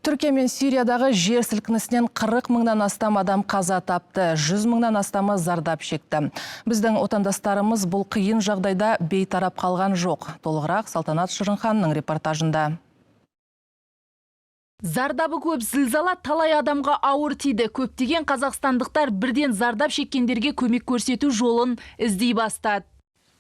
Түркия мен Сириядағы жер сілкінісінен 40 мыңнан астам адам қаза тапты, 100 мыңнан астамы зардап шекті. Біздің отандастарымыз бұл қиын жағдайда бейтарап қалған жоқ. Толығырақ Салтанат Шырынханның репортажында. Зардабы көп зілзала талай адамға ауыр тиді. Көптеген қазақстандықтар бірден зардап шеккендерге көмек көрсету жолын іздей бастады.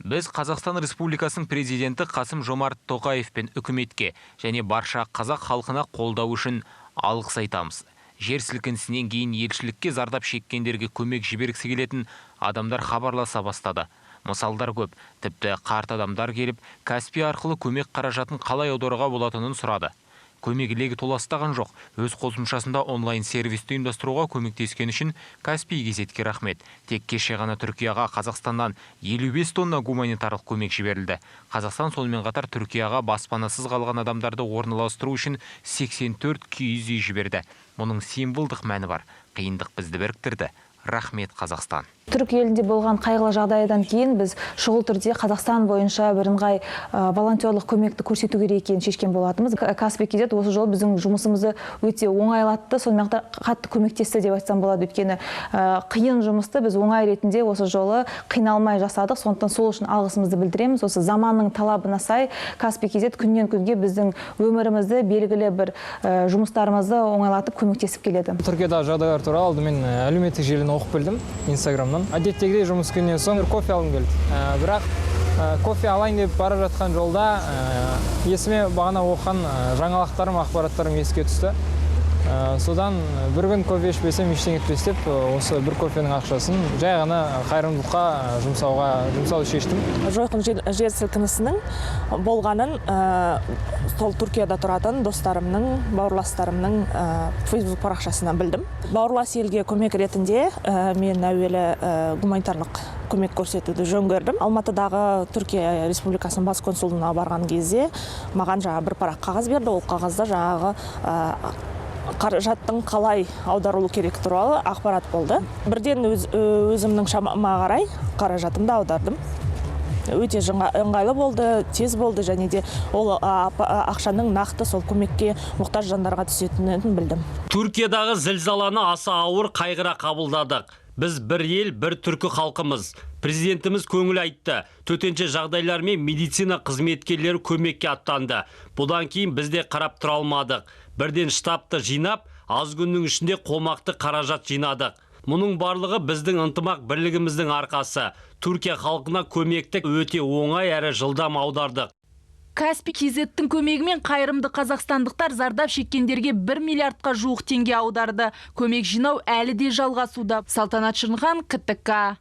Біз Қазақстан Республикасының президенті Қасым-Жомарт Тоқаев пен үкіметке және барша қазақ халқына қолдау үшін алғыс айтамыз. Жер сілкінісінен кейін елшілікке зардап шеккендерге көмек жібергісі келетін адамдар хабарласа бастады. Мысалдар көп, тіпті қарт адамдар келіп, Каспий арқылы көмек қаражатын қалай аударуға болатынын сұрады. Көмек легі толастаған жоқ. Өз қосымшасында онлайн сервисті ұйымдастыруға көмектескен үшін Каспий кезетке рахмет. Тек кеше ғана Түркияға Қазақстаннан 55 тонна гуманитарлық көмек жіберілді. Қазақстан сонымен қатар Түркияға баспанасыз қалған адамдарды орналастыру үшін 84 киіз үй жіберді. Мұның символдық мәні бар. Қиындық бізді біріктірді. Рахмет, Қазақстан. Түрік елінде болған қайғылы жағдайдан кейін біз шұғыл түрде Қазақстан бойынша бірыңғай волонтерлық көмекті көрсету керек екенін шешкен болатынбыз. Каспий кезет осы жолы біздің жұмысымызды өте оңайлатты, сонымен қатар қатты көмектесті деп айтсам болады. Өйткені қиын жұмысты біз оңай ретінде осы жолы қиналмай жасадық. Сондықтан сол үшін алғысымызды білдіреміз. Осы заманның талабына сай Каспий кезет күннен күнге біздің өмірімізді, белгілі бір жұмыстарымызды оңайлатып көмектесіп келеді. Түркиядағы жағдайлар туралы алдымен әлеуметтік желіні оқып білдім, Инстаграмнан. Әдеттегідей жұмыс күннен соң кофе алғым келді. Бірақ кофе алайын деп бара жатқан жолда есіме бағана оқыған жаңалықтарым, ақпараттарым еске түсті. Содан бір күн кофе ішпесем ештеңе етпес деп, осы бір кофенің ақшасын жай ғана қайырымдылыққа жұмсауды шештім. Жойқын жер сілкінісінің болғанын сол Түркияда тұратын достарымның, бауырластарымның Facebook парақшасынан білдім. Бауырлас елге көмек ретінде мен әуелі гуманитарлық көмек көрсетуді жөн көрдім. Алматыдағы Түркия Республикасының бас консулдығына барған кезде маған бір парақ қағаз берді. Ол қағазда қаражаттың қалай аударылу керек туралы ақпарат болды. Бірден өзімнің шамама қарай қаражатымды аудардым. Өте ыңғайлы болды, тез болды, және де ол ақшаның нақты сол көмекке мұқтаж жандарға түсетінін білдім. Түркиядағы зілзаланы аса ауыр қайғыра қабылдадық. Біз бір ел, бір түркі халқымыз. Президентіміз көңіл айтты. Төтенше жағдайлар мен медицина қызметкерлері көмекке аттанды. Бұдан кейін бізде қарап тұра алмадық. Бірден штабты жинап, аз күннің ішінде қомақты қаражат жинадық. Мұның барлығы біздің ынтымақ бірлігіміздің арқасы. Түркия халқына көмекті өте оңай әрі жылдам аудардық. Каспий кезеттің көмегімен қайырымды қазақстандықтар зардап шеккендерге 1 миллиардқа жуық теңге аударды. Көмек жинау әлі де жалғасуда. Салтанат Шырынхан, КТК.